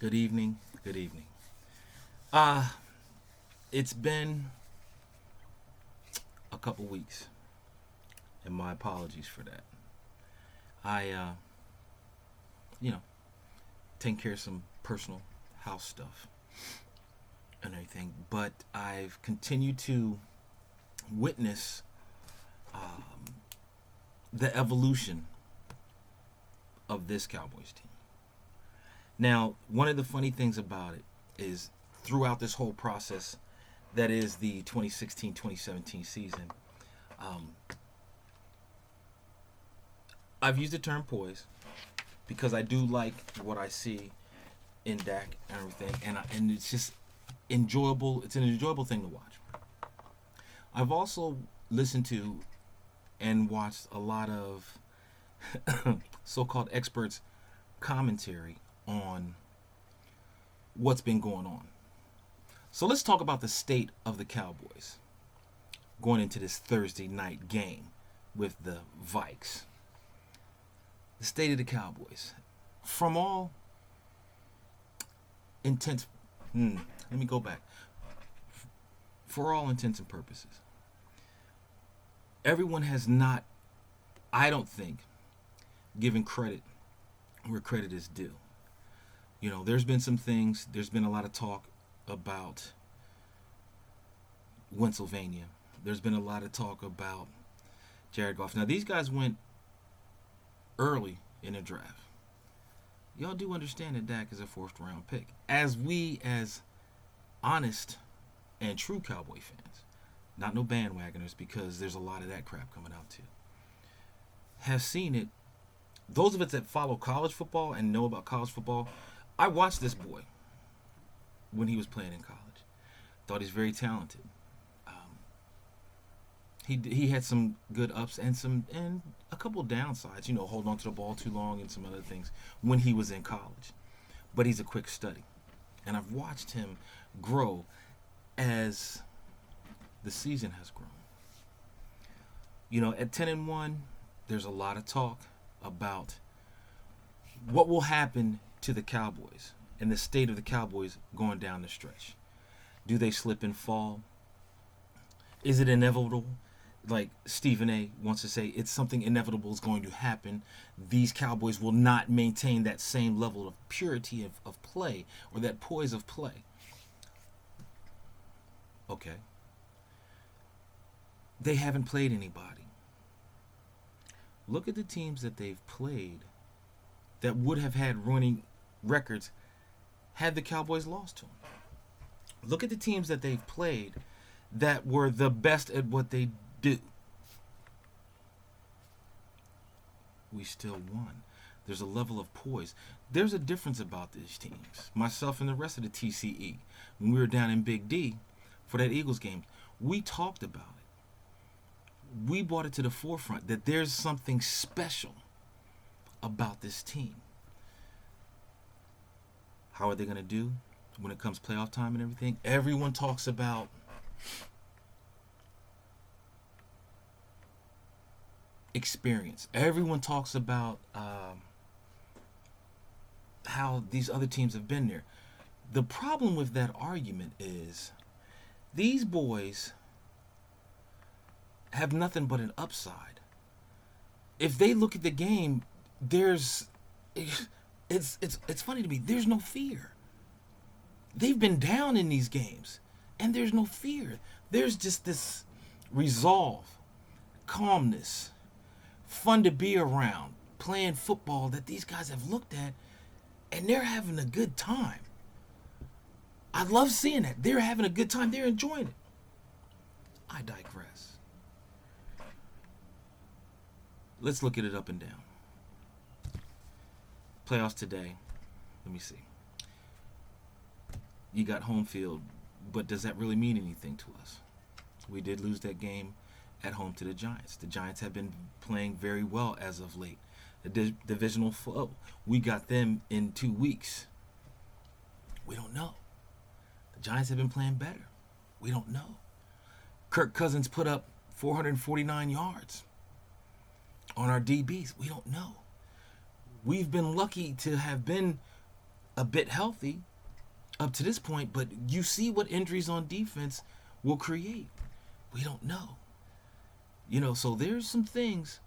Good evening. Good evening. Uh, it's been a couple weeks, and my apologies for that. I, you know, taking care of some personal house stuff and everything, but I've continued to witness the evolution of this Cowboys team. Now, one of the funny things about it is throughout this whole process, that is the 2016-2017 season, um, I've used the term poise because I do like what I see in Dak and everything, and it's just enjoyable. It's an enjoyable thing to watch. I've also listened to and watched a lot of so-called experts commentary on what's been going on. So let's talk about the state of the Cowboys going into this Thursday night game with the Vikes. The state of the Cowboys. From all intents, let me go back. For all intents and purposes, everyone has not, I don't think, given credit where credit is due. You know, there's been some things, there's been a lot of talk about Pennsylvania. There's been a lot of talk about Jared Goff. Now, these guys went early in the draft. Y'all do understand that Dak is a fourth round pick. As we, as honest and true Cowboy fans, not no bandwagoners, because there's a lot of that crap coming out too, have seen it. Those of us that follow college football and know about college football, I watched this boy when he was playing in college. Thought he's very talented. He had some good ups and a couple downsides. You know, holding on to the ball too long and some other things when he was in college. But he's a quick study, and I've watched him grow as the season has grown. You know, at 10-1, there's a lot of talk about what will happen to the Cowboys and the state of the Cowboys going down the stretch. Do they slip and fall? Is it inevitable? Like Stephen A wants to say, it's something inevitable is going to happen. These Cowboys will not maintain that same level of purity of play or that poise of play. Okay. They haven't played anybody. Look at the teams that they've played that would have had running records had the Cowboys lost to them. Look at the teams that they've played that were the best at what they do. We still won. There's a level of poise. There's a difference about these teams. Myself and the rest of the TCE, when we were down in Big D for that Eagles game, we talked about it. We brought it to the forefront that there's something special about this team. How are they going to do when it comes playoff time and everything? Everyone talks about experience. Everyone talks about how these other teams have been there. The problem with that argument is these boys have nothing but an upside. If they look at the game, it's funny to me. There's no fear. They've been down in these games, and there's no fear. There's just this resolve, calmness, fun to be around, playing football that these guys have looked at, and they're having a good time. I love seeing that. They're having a good time. They're enjoying it. I digress. Let's look at it up and down. Playoffs today. Let me see. You got home field, but does that really mean anything to us? We did lose that game at home to the Giants. The Giants have been playing very well as of late. The divisional foe. We got them in 2 weeks. We don't know. The Giants have been playing better. We don't know. Kirk Cousins put up 449 yards on our DBs. We don't know. We've been lucky to have been a bit healthy up to this point, but you see what injuries on defense will create. We don't know. So there's some things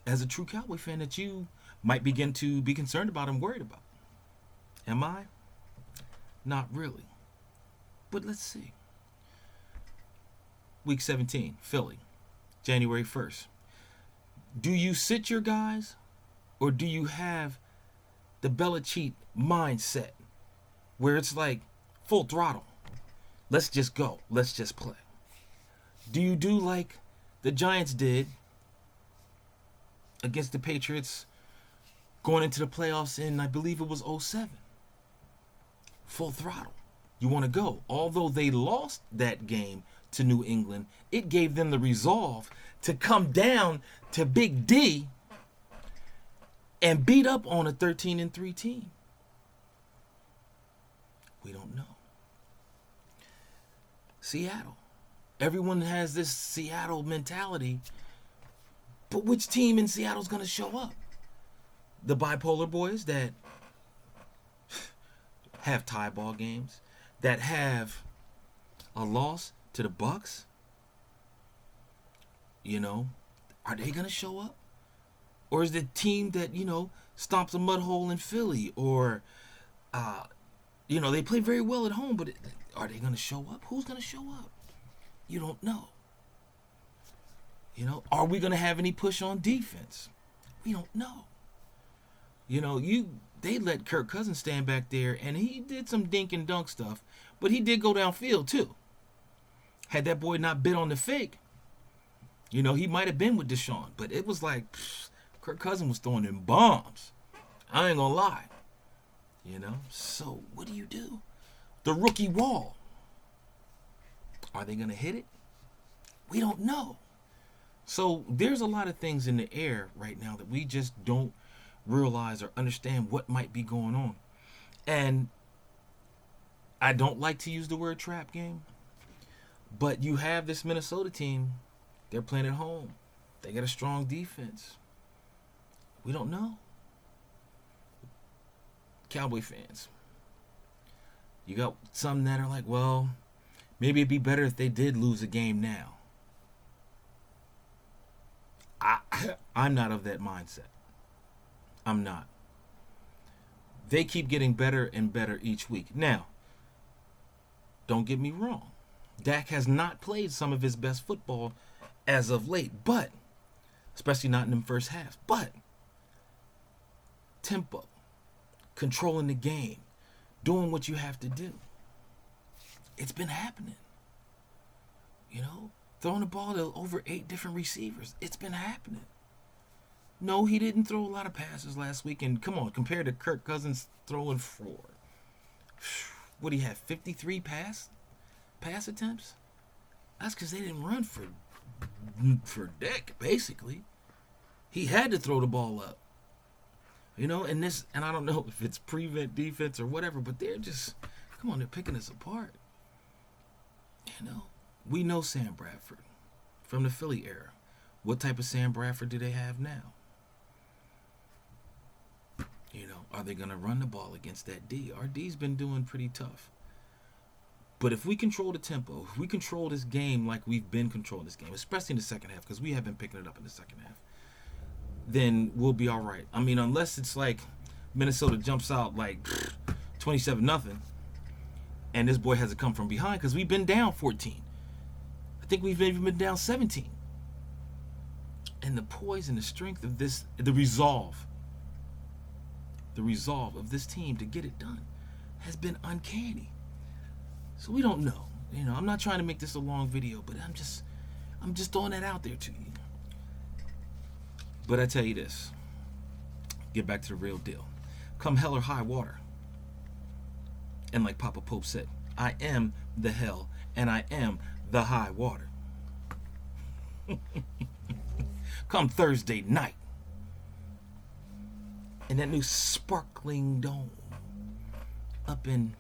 as a true Cowboy fan that you might begin to be concerned about and worried about. Am I? Not really. But let's see. Week 17, Philly, January 1st. Do you sit your guys or do you have the Belichick mindset where it's like full throttle? Let's just go. Let's just play. Do you do like the Giants did against the Patriots going into the playoffs in, I believe it was 07? Full throttle. You want to go. Although they lost that game to New England, it gave them the resolve to come down to Big D and beat up on a 13-3 team. We don't know. Seattle. Everyone has this Seattle mentality, but which team in Seattle's going to show up? The bipolar boys that have tie ball games, that have a loss to the Bucks. Are they going to show up? Or is the team that, stomps a mud hole in Philly? Or, they play very well at home, but are they going to show up? Who's going to show up? You don't know. Are we going to have any push on defense? We don't know. They let Kirk Cousins stand back there, and he did some dink and dunk stuff, but he did go downfield too. Had that boy not bit on the fake, he might have been with Deshaun, but it was like Kirk Cousins was throwing in bombs. I ain't gonna lie. So what do you do? The rookie wall. Are they gonna hit it? We don't know. So there's a lot of things in the air right now that we just don't realize or understand what might be going on. And I don't like to use the word trap game, but you have this Minnesota team. They're playing at home. They got a strong defense. We don't know. Cowboy fans, you got some that are like, well, maybe it'd be better if they did lose a game now. I'm not of that mindset. I'm not. They keep getting better and better each week. Now, don't get me wrong. Dak has not played some of his best football as of late, but especially not in the first half. But tempo, controlling the game, doing what you have to do. It's been happening. Throwing the ball to over 8 different receivers. It's been happening. No, he didn't throw a lot of passes last week. And come on, compared to Kirk Cousins throwing for, what do you have, 53 pass attempts? That's because they didn't run for Dak, basically. He had to throw the ball up. And I don't know if it's prevent defense or whatever, but they're picking us apart. We know Sam Bradford from the Philly era. What type of Sam Bradford do they have now? Are they going to run the ball against that D? Our D's been doing pretty tough. But if we control the tempo, if we control this game like we've been controlling this game, especially in the second half, because we have been picking it up in the second half, then we'll be all right. I mean, unless it's like Minnesota jumps out like 27-0, and this boy has to come from behind, because we've been down 14. I think we've even been down 17. And the poise and the strength of this, the resolve of this team to get it done has been uncanny. So we don't know. I'm not trying to make this a long video, but I'm just throwing that out there to you. But I tell you this, get back to the real deal. Come hell or high water. And like Papa Pope said, I am the hell and I am the high water. Come Thursday night, in that new sparkling dome up in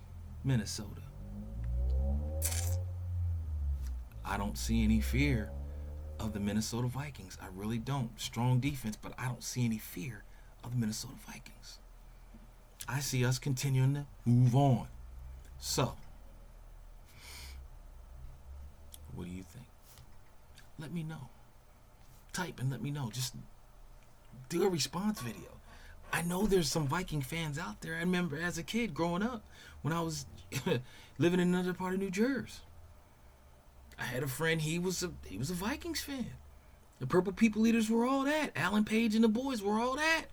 Minnesota, I don't see any fear of the Minnesota Vikings. I really don't. Strong defense, but I don't see any fear of the Minnesota Vikings. I see us continuing to move on. So, what do you think? Let me know. Type and let me know. Just do a response video. I know there's some Viking fans out there. I remember as a kid growing up when I was living in another part of New Jersey. I had a friend. He was a Vikings fan. The Purple People Eaters were all that. Alan Page and the boys were all that.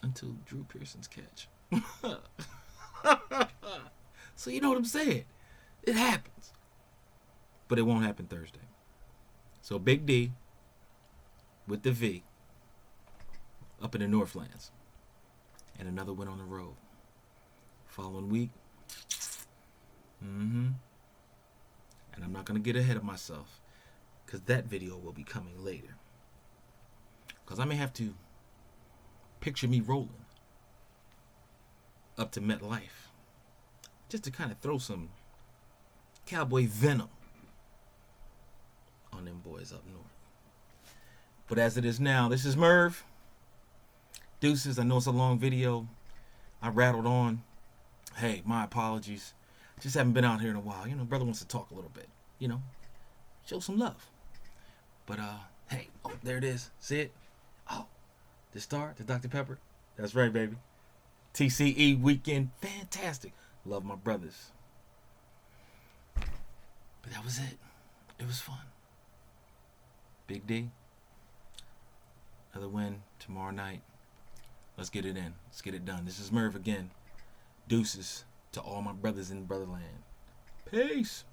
Until Drew Pearson's catch. So you know what I'm saying? It happens. But it won't happen Thursday. So Big D with the V up in the Northlands. And another win on the road. Following week. And I'm not going to get ahead of myself, because that video will be coming later. Because I may have to picture me rolling up to MetLife just to kind of throw some Cowboy venom on them boys up north. But as it is now, this is Merv. Deuces. I know it's a long video. I rattled on. Hey, my apologies. Just haven't been out here in a while. You know, brother wants to talk a little bit. You know, show some love. But, hey, oh, there it is. See it? Oh, the star, the Dr. Pepper. That's right, baby. TCE weekend. Fantastic. Love my brothers. But that was it. It was fun. Big D. Another win tomorrow night. Let's get it in. Let's get it done. This is Merv again. Deuces to all my brothers in Brotherland. Peace.